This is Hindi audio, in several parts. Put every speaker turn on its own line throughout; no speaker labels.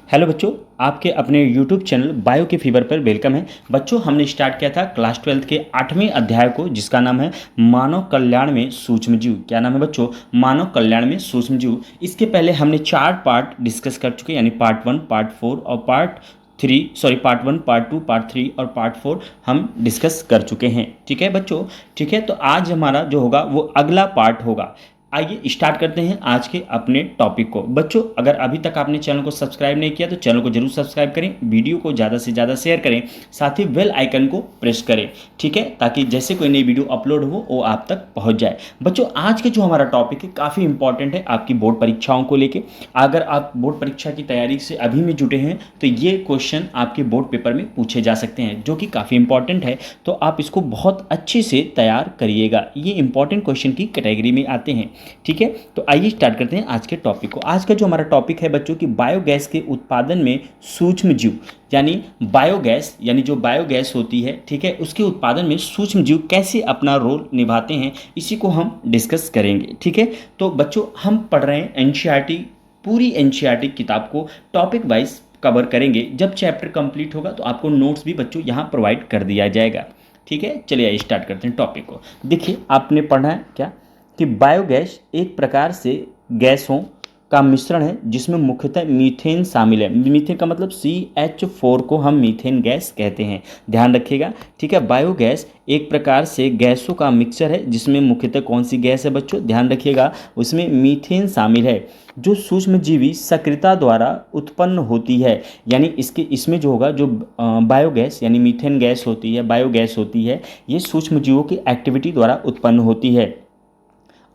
हेलो बच्चों, आपके अपने यूट्यूब चैनल बायो के फीवर पर वेलकम है। बच्चों, हमने स्टार्ट किया था क्लास 12 के 8वें अध्याय को, जिसका नाम है मानव कल्याण में सूक्ष्मजीव। क्या नाम है बच्चों? मानव कल्याण में सूक्ष्मजीव। इसके पहले हमने 4 पार्ट डिस्कस कर चुके हैं, यानी पार्ट 1, पार्ट 4 और पार्ट 1, पार्ट 2, पार्ट 3 और पार्ट 4 हम डिस्कस कर चुके हैं। ठीक है बच्चों? ठीक है, तो आज हमारा जो होगा वो अगला पार्ट होगा। आइए स्टार्ट करते हैं आज के अपने टॉपिक को। बच्चों, अगर अभी तक आपने चैनल को सब्सक्राइब नहीं किया तो चैनल को जरूर सब्सक्राइब करें, वीडियो को ज़्यादा से ज़्यादा शेयर करें, साथ ही बेल आइकन को प्रेस करें। ठीक है, ताकि जैसे कोई नई वीडियो अपलोड हो वो आप तक पहुंच जाए। बच्चों, आज के जो हमारा टॉपिक है काफ़ी इंपॉर्टेंट है आपकी बोर्ड परीक्षाओं को लेकर। अगर आप बोर्ड परीक्षा की तैयारी से अभी में जुटे हैं तो ये क्वेश्चन आपके बोर्ड पेपर में पूछे जा सकते हैं, जो कि काफ़ी इंपॉर्टेंट है। तो आप इसको बहुत अच्छे से तैयार करिएगा, ये इंपॉर्टेंट क्वेश्चन की कैटेगरी में आते हैं। ठीक है, तो आइए स्टार्ट करते हैं आज के टॉपिक को। आज का जो हमारा टॉपिक है बच्चों की बायोगैस के उत्पादन में सूक्ष्मजीव, यानी बायोगैस, यानी जो बायोगैस होती है, ठीक है, उसके उत्पादन में सूक्ष्मजीव कैसे अपना रोल निभाते हैं, इसी को हम डिस्कस करेंगे। ठीक है, तो बच्चों हम पढ़ रहे हैं एनसीईआरटी, पूरी एनसीईआरटी किताब को टॉपिक वाइज कवर करेंगे। जब चैप्टर कंप्लीट होगा तो आपको नोट्स भी बच्चों यहाँ प्रोवाइड कर दिया जाएगा। ठीक है, चलिए स्टार्ट करते हैं टॉपिक को। देखिए, आपने पढ़ा है क्या कि बायोगैस एक प्रकार से गैसों का मिश्रण है जिसमें मुख्यतः मीथेन शामिल है। मीथेन का मतलब CH4 को हम मीथेन गैस कहते हैं, ध्यान रखिएगा। ठीक है, बायोगैस एक प्रकार से गैसों का मिक्सचर है जिसमें मुख्यतः कौन सी गैस है बच्चों? ध्यान रखिएगा, उसमें मीथेन शामिल है, जो सूक्ष्मजीवी सक्रियता द्वारा उत्पन्न होती है। यानी इसमें जो होगा, जो बायोगैस यानी मीथेन गैस होती है, बायोगैस होती है, ये सूक्ष्मजीवों की एक्टिविटी द्वारा उत्पन्न होती है।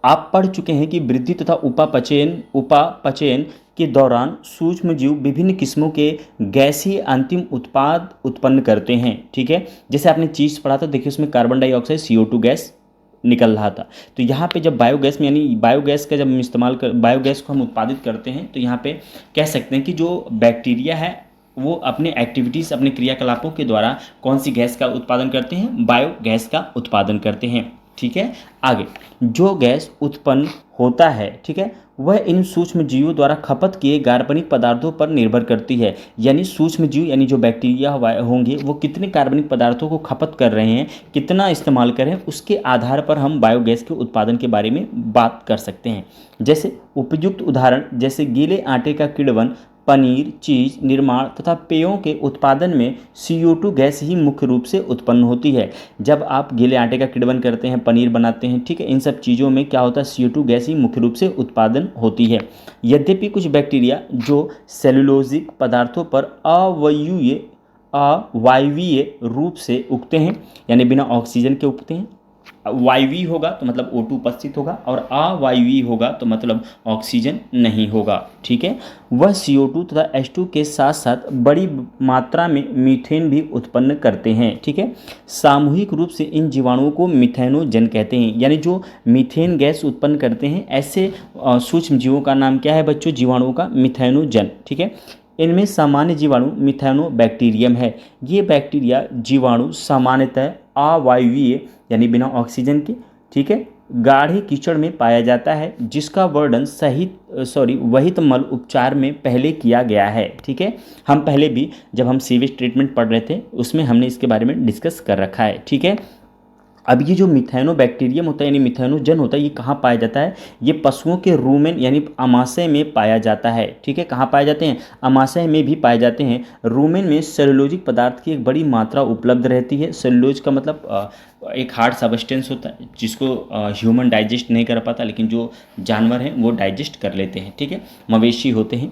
आप पढ़ चुके हैं कि वृद्धि तथा उपापचयन के दौरान सूक्ष्मजीव विभिन्न किस्मों के गैसीय अंतिम उत्पाद उत्पन्न करते हैं। ठीक है, जैसे आपने चीज़ पढ़ा था, देखिए उसमें कार्बन डाइऑक्साइड CO2 गैस निकल रहा था। तो यहाँ पे जब बायोगैस में, यानी बायोगैस का जब हम बायोगैस को हम उत्पादित करते हैं, तो यहाँ पे कह सकते हैं कि जो बैक्टीरिया है वो अपने एक्टिविटीज़, अपने क्रियाकलापों के द्वारा कौन सी गैस का उत्पादन करते हैं? बायोगैस का उत्पादन करते हैं। ठीक है, आगे जो गैस उत्पन्न होता है, ठीक है, वह इन सूक्ष्म जीवों द्वारा खपत किए कार्बनिक पदार्थों पर निर्भर करती है। यानी सूक्ष्म जीव, यानी जो बैक्टीरिया होंगे, वो कितने कार्बनिक पदार्थों को खपत कर रहे हैं, कितना इस्तेमाल कर रहे हैं, उसके आधार पर हम बायोगैस के उत्पादन के बारे में बात कर सकते हैं। जैसे उपयुक्त उदाहरण, जैसे गीले आटे का किण्वन, पनीर, चीज़ निर्माण तथा पेयों के उत्पादन में CO2 गैस ही मुख्य रूप से उत्पन्न होती है। जब आप गीले आटे का किण्वन करते हैं, पनीर बनाते हैं, ठीक है, इन सब चीज़ों में क्या होता है? CO2 गैस ही मुख्य रूप से उत्पादन होती है। यद्यपि कुछ बैक्टीरिया जो सेलुलोजिक पदार्थों पर अवायवीय रूप से उगते हैं, यानी बिना ऑक्सीजन के उगते हैं। वायवीय होगा तो मतलब O2 उपस्थित होगा, और अवायवीय होगा तो मतलब ऑक्सीजन नहीं होगा। ठीक है, वह CO2 तथा H2 के साथ साथ बड़ी मात्रा में मीथेन भी उत्पन्न करते हैं। ठीक है, सामूहिक रूप से इन जीवाणुओं को मिथेनोजन कहते हैं। यानी जो मीथेन गैस उत्पन्न करते हैं, ऐसे सूक्ष्म जीवों का नाम क्या है बच्चों? जीवाणुओं का मिथेनोजन। ठीक है, इनमें सामान्य जीवाणु मिथेनोबैक्टीरियम है। ये बैक्टीरिया जीवाणु सामान्यतः अवायवीय, यानी बिना ऑक्सीजन के, ठीक है, गाढ़े कीचड़ में पाया जाता है, जिसका वर्णन वहित मल उपचार में पहले किया गया है। ठीक है, हम पहले भी जब हम सीवेज ट्रीटमेंट पढ़ रहे थे उसमें हमने इसके बारे में डिस्कस कर रखा है। ठीक है, अब ये जो मिथेनोबैक्टीरियम होता है, यानी मिथेनोजन होता है, ये कहाँ पाया जाता है? ये पशुओं के रूमेन यानी आमाशय में पाया जाता है। ठीक है, कहाँ पाए जाते हैं? आमाशय में भी पाए जाते हैं। रूमेन में सेलुलोजिक पदार्थ की एक बड़ी मात्रा उपलब्ध रहती है। सेलुलोज का मतलब एक हार्ड सब्सटेंस होता है जिसको ह्यूमन डाइजेस्ट नहीं कर पाता, लेकिन जो जानवर हैं वो डाइजेस्ट कर लेते हैं। ठीक है, मवेशी होते हैं,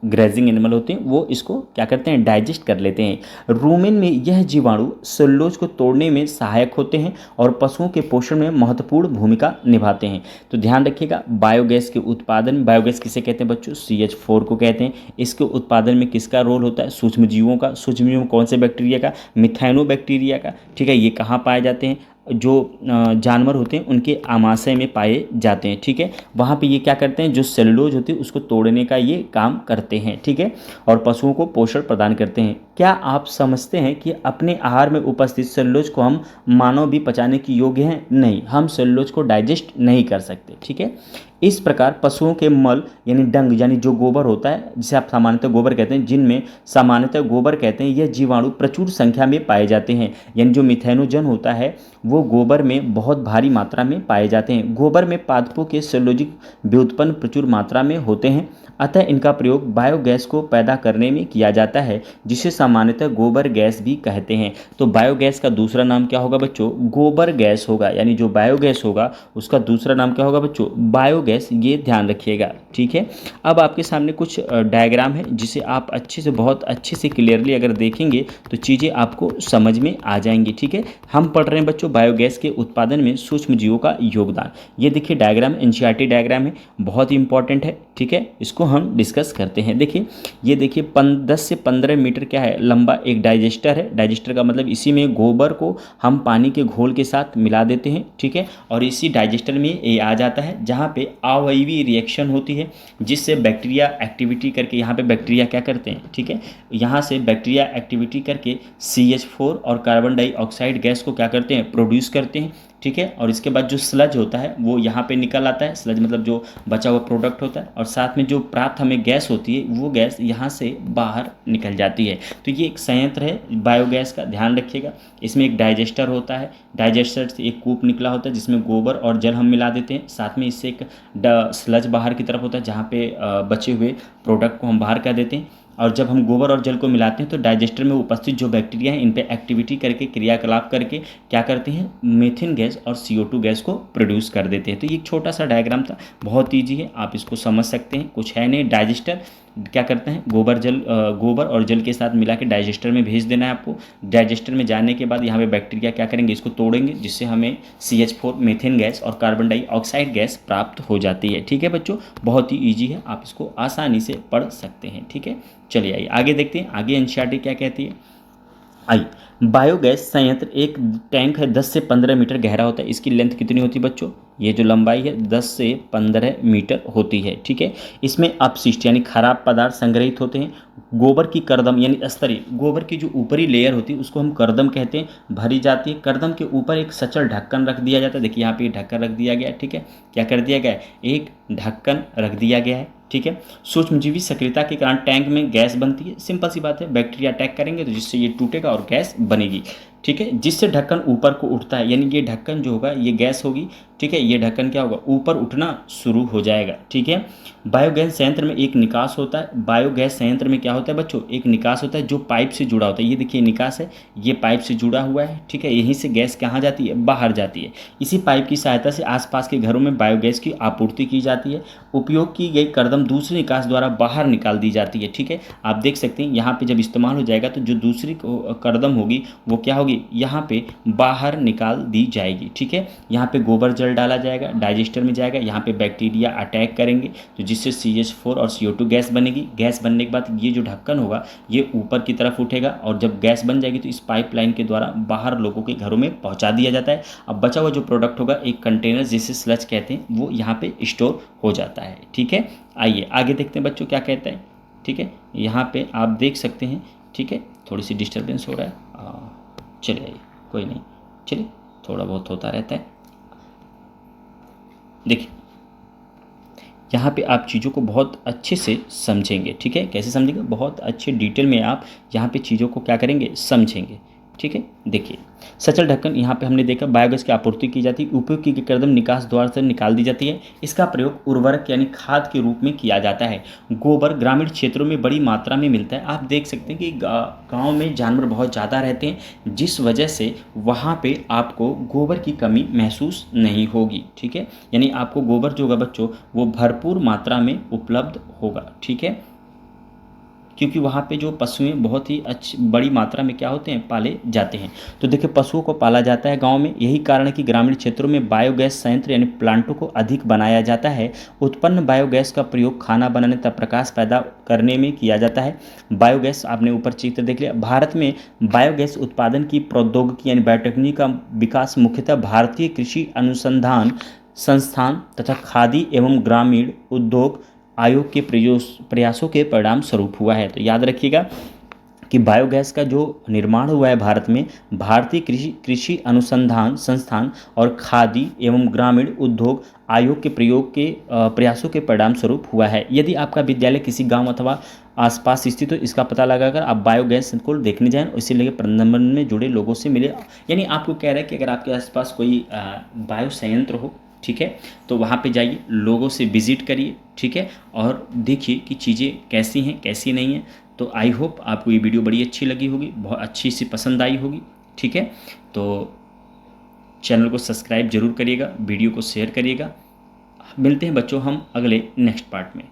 ग्रेजिंग एनिमल होते हैं, वो इसको क्या करते हैं? डाइजेस्ट कर लेते हैं। रूमेन में यह जीवाणु सेलुलोज को तोड़ने में सहायक होते हैं और पशुओं के पोषण में महत्वपूर्ण भूमिका निभाते हैं। तो ध्यान रखिएगा, बायोगैस के उत्पादन, बायोगैस किसे कहते हैं बच्चों? CH4 को कहते हैं। इसके उत्पादन में किसका रोल होता है? सूक्ष्मजीवों का। सूक्ष्मजीवों कौन से बैक्टीरिया का? मिथेनोबैक्टीरिया का। ठीक है, ये कहाँ पाए जाते हैं? जो जानवर होते हैं उनके आमाशय में पाए जाते हैं। ठीक है, वहाँ पे ये क्या करते हैं? जो सेलुलोज होती है उसको तोड़ने का ये काम करते हैं। ठीक है, और पशुओं को पोषण प्रदान करते हैं। क्या आप समझते हैं कि अपने आहार में उपस्थित सेलुलोज को हम मानव भी पचाने के योग्य हैं? नहीं, हम सेलुलोज को डाइजेस्ट नहीं कर सकते। ठीक है, इस प्रकार पशुओं के मल यानी डंग यानी जो गोबर होता है, जिसे आप सामान्यतः गोबर कहते हैं, जिनमें सामान्यतः गोबर कहते हैं, यह जीवाणु प्रचुर संख्या में पाए जाते हैं। यानी जो मिथेनोजन होता है वो गोबर में बहुत भारी मात्रा में पाए जाते हैं। गोबर में पादपों के सेलुलोजिक व्युत्पन्न प्रचुर मात्रा में होते हैं, अतः इनका प्रयोग बायोगैस को पैदा करने में किया जाता है, जिसे सामान्यतः गोबर गैस भी कहते हैं। तो बायोगैस का दूसरा नाम क्या होगा बच्चों? गोबर गैस होगा। यानी जो बायोगैस होगा उसका दूसरा नाम क्या होगा बच्चों? बायोगैस। ये ध्यान रखिएगा, ठीक है। अब आपके सामने कुछ डायग्राम है जिसे आप अच्छे से, बहुत अच्छे से क्लियरली अगर देखेंगे तो चीज़ें आपको समझ में आ जाएंगी, ठीक है। हम पढ़ रहे हैं बच्चों बायोगैस के उत्पादन में सूक्ष्म जीवों का योगदान। ये देखिए डायग्राम, एनसीईआरटी डायग्राम है, बहुत ही इंपॉर्टेंट है, ठीक है। इसको हम डिस्कस करते हैं। देखिए ये देखिए 10 से 15 मीटर क्या है लंबा एक डाइजेस्टर है। डाइजेस्टर का मतलब इसी में गोबर को हम पानी के घोल के साथ मिला देते हैं, ठीक है, और इसी डाइजेस्टर में ये आ जाता है, जहाँ पे अवयवी रिएक्शन होती है, जिससे बैक्टीरिया एक्टिविटी करके, यहाँ पे बैक्टीरिया क्या करते हैं, ठीक है, यहाँ से बैक्टीरिया एक्टिविटी करके CH4 और कार्बन डाइऑक्साइड गैस को क्या करते हैं? प्रोड्यूस करते हैं, ठीक है। और इसके बाद जो स्लज होता है वो यहाँ पे निकल आता है। स्लज मतलब जो बचा हुआ प्रोडक्ट होता है, और साथ में जो प्राप्त हमें गैस होती है वो गैस यहाँ से बाहर निकल जाती है। तो ये एक संयंत्र है बायोगैस का, ध्यान रखिएगा। इसमें एक डाइजेस्टर होता है, डाइजेस्टर से एक कूप निकला होता है जिसमें गोबर और जल हम मिला देते हैं, साथ में इससे एक स्लज बाहर की तरफ होता है जहाँ पे बचे हुए प्रोडक्ट को हम बाहर कर देते हैं। और जब हम गोबर और जल को मिलाते हैं तो डाइजेस्टर में उपस्थित जो बैक्टीरिया हैं इन पे एक्टिविटी करके, क्रियाकलाप करके क्या करते हैं? मीथेन गैस और CO2 गैस को प्रोड्यूस कर देते हैं। तो ये एक छोटा सा डायग्राम था, बहुत ईजी है, आप इसको समझ सकते हैं, कुछ है नहीं। डाइजेस्टर क्या करते हैं? गोबर और जल के साथ मिला के डाइजेस्टर में भेज देना है आपको। डाइजेस्टर में जाने के बाद यहाँ पे बैक्टीरिया क्या करेंगे? इसको तोड़ेंगे, जिससे हमें CH4 मीथेन गैस और कार्बन डाइऑक्साइड गैस प्राप्त हो जाती है, ठीक है बच्चों। बहुत ही ईजी है, आप इसको आसानी से पढ़ सकते हैं, ठीक है। चलिए आइए आगे देखते हैं, आगे एनसीईआरटी क्या कहती है। आइए, बायोगैस संयंत्र एक टैंक है, 10 से 15 मीटर गहरा होता है। इसकी लेंथ कितनी होती है बच्चों? ये जो लंबाई है 10 से 15 मीटर होती है, ठीक है। इसमें अपशिष्ट यानी खराब पदार्थ संग्रहित होते हैं। गोबर की करदम यानी स्तरीय, गोबर की जो ऊपरी लेयर होती है उसको हम करदम कहते हैं, भरी जाती है। करदम के ऊपर एक सचल ढक्कन रख दिया जाता है। देखिए यहाँ पे एक ढक्कन रख दिया गया है, ठीक है। क्या कर दिया गया है? एक ढक्कन रख दिया गया है, ठीक है। सूक्ष्मजीवी सक्रियता के कारण टैंक में गैस बनती है। सिंपल सी बात है, बैक्टीरिया अटैक करेंगे तो जिससे ये टूटेगा और गैस बनेगी, ठीक है, जिससे ढक्कन ऊपर को उठता है। यानी ये ढक्कन जो होगा ये गैस होगी, ठीक है, ये ढक्कन क्या होगा? ऊपर उठना शुरू हो जाएगा, ठीक है। बायोगैस संयंत्र में एक निकास होता है। बायोगैस संयंत्र में क्या होता है बच्चों? एक निकास होता है जो पाइप से जुड़ा होता है। ये देखिए निकास है, ये पाइप से जुड़ा हुआ है, ठीक है। यहीं से गैस कहाँ जाती है? बाहर जाती है। इसी पाइप की सहायता से आसपास के घरों में बायोगैस की आपूर्ति की जाती है। उपयोग की गई करदम दूसरे निकास द्वारा बाहर निकाल दी जाती है, ठीक है। आप देख सकते हैं यहाँ पे जब इस्तेमाल हो जाएगा तो जो दूसरी करदम होगी वो क्या होगी? यहाँ पे बाहर निकाल दी जाएगी, ठीक है। यहाँ पे गोबर जल डाला जाएगा, डाइजेस्टर में जाएगा, यहाँ पे बैक्टीरिया अटैक करेंगे तो जिससे CH4 और CO2 गैस बनेगी। गैस बनने के बाद ये जो ढक्कन होगा ये ऊपर की तरफ उठेगा, और जब गैस बन जाएगी तो इस पाइपलाइन के द्वारा बाहर लोगों के घरों में पहुँचा दिया जाता है। अब बचा हुआ जो प्रोडक्ट होगा एक कंटेनर जिसे स्लज कहते हैं वो यहाँ पे स्टोर हो जाता है, ठीक है। आइए आगे देखते हैं बच्चों क्या कहता है, ठीक है। यहाँ पे आप देख सकते हैं, ठीक है, थोड़ी सी डिस्टर्बेंस हो रहा है, चलिए आइए, कोई नहीं, चलिए, थोड़ा बहुत होता रहता है। देखिए यहाँ पे आप चीज़ों को बहुत अच्छे से समझेंगे, ठीक है। कैसे समझेंगे? बहुत अच्छे डिटेल में आप यहाँ पे चीज़ों को क्या करेंगे? समझेंगे, ठीक है। देखिए सचल ढक्कन यहाँ पे हमने देखा बायोगैस की आपूर्ति की जाती है। उपयोग की गई करदम निकास द्वार से निकाल दी जाती है। इसका प्रयोग उर्वरक यानी खाद के रूप में किया जाता है। गोबर ग्रामीण क्षेत्रों में बड़ी मात्रा में मिलता है। आप देख सकते हैं कि गांव में जानवर बहुत ज़्यादा रहते हैं, जिस वजह से वहाँ पे आपको गोबर की कमी महसूस नहीं होगी, ठीक है। यानी आपको गोबर जो होगा बच्चों वो भरपूर मात्रा में उपलब्ध होगा, ठीक है, क्योंकि वहाँ पे जो पशुएं बहुत ही अच्छी बड़ी मात्रा में क्या होते हैं? पाले जाते हैं। तो देखिए पशुओं को पाला जाता है गांव में, यही कारण है कि ग्रामीण क्षेत्रों में बायोगैस संयंत्र यानी प्लांटों को अधिक बनाया जाता है। उत्पन्न बायोगैस का प्रयोग खाना बनाने तथा प्रकाश पैदा करने में किया जाता है। बायोगैस आपने ऊपर चित्र देख लिया। भारत में बायोगैस उत्पादन की प्रौद्योगिकी यानी बायोटेक्नोलॉजी का विकास मुख्यतः भारतीय कृषि अनुसंधान संस्थान तथा खादी एवं ग्रामीण उद्योग आयोग के प्रयासों के परिणाम स्वरूप हुआ है। तो याद रखिएगा कि बायोगैस का जो निर्माण हुआ है भारत में भारतीय कृषि अनुसंधान संस्थान और खादी एवं ग्रामीण उद्योग आयोग के प्रयासों के परिणाम स्वरूप हुआ है। यदि आपका विद्यालय किसी गांव अथवा आसपास स्थित हो, इसका पता लगाकर आप बायोगैस को देखने जाएं और इसी लगे प्रबंधन में जुड़े लोगों से मिले। यानी आपको कह रहा है कि अगर आपके आसपास कोई बायो संयंत्र हो, ठीक है, तो वहाँ पे जाइए, लोगों से विजिट करिए, ठीक है, और देखिए कि चीज़ें कैसी हैं कैसी नहीं हैं। तो आई होप आपको ये वीडियो बड़ी अच्छी लगी होगी, बहुत अच्छी सी पसंद आई होगी, ठीक है। तो चैनल को सब्सक्राइब जरूर करिएगा, वीडियो को शेयर करिएगा। मिलते हैं बच्चों हम अगले नेक्स्ट पार्ट में।